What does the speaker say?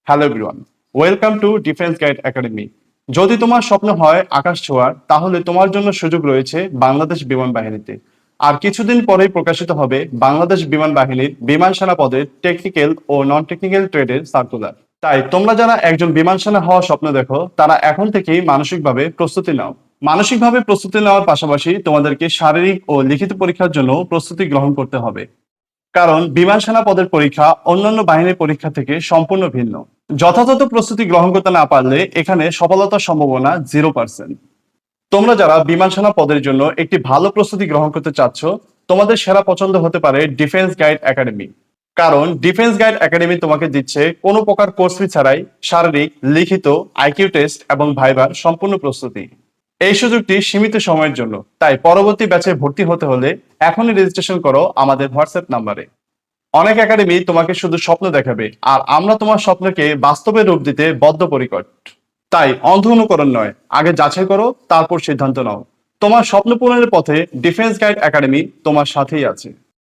Hello everyone, welcome to defence guide academy. যদি তোমার স্বপ্ন হয় আকাশ ছোঁয়ার, তাহলে তোমার জন্য সুযোগ রয়েছে বাংলাদেশ বিমান বাহিনীতে। আর কিছুদিন পরেই প্রকাশিত হবে বাংলাদেশ বিমান বাহিনীর বিমান সেনা পদের টেকনিক্যাল ও নন টেকনিক্যাল ট্রেডের সার্কুলার। তাই তোমরা যারা একজন বিমান সেনা হওয়ার স্বপ্ন দেখো, তারা এখন থেকেই মানসিকভাবে প্রস্তুতি নাও। মানসিকভাবে প্রস্তুতি নেওয়ার পাশাপাশি তোমাদেরকে শারীরিক ও লিখিত পরীক্ষার জন্য প্রস্তুতি গ্রহণ করতে হবে। কারণ বিমান সেনা পদের পরীক্ষা অন্যান্য বাহিনীর পরীক্ষা থেকে সম্পূর্ণ ভিন্ন। যথাযথ প্রস্তুতি গ্রহণ করতে না পারলে এখানে সফলতার সম্ভাবনা 0%। তোমরা যারা বিমান সেনা পদের জন্য একটি ভালো প্রস্তুতি গ্রহণ করতে চাচ্ছ, তোমাদের সেরা পছন্দ হতে পারে ডিফেন্স গাইড একাডেমি। কারণ ডিফেন্স গাইড একাডেমি তোমাকে দিচ্ছে কোনো প্রকার কোর্স ফি ছাড়াই শারীরিক, লিখিত, আইকিউ টেস্ট এবং ভাইবার সম্পূর্ণ প্রস্তুতি। এই সুযোগটি সীমিত সময়ের জন্য, তাই পরবর্তী ব্যাচে ভর্তি হতে হলে এখনই রেজিস্ট্রেশন করো আমাদের হোয়াটসঅ্যাপ নাম্বারে। অনেক একাডেমি তোমাকে শুধু স্বপ্ন দেখাবে, আর আমরা তোমার স্বপ্নকে বাস্তবে রূপ দিতে বদ্ধপরিকর। তাই অন্ধ অনুকরণ নয়, আগে যাচাই করো, তারপর সিদ্ধান্ত নাও। তোমার স্বপ্ন পূরণের পথে ডিফেন্স গাইড একাডেমি তোমার সাথেই আছে।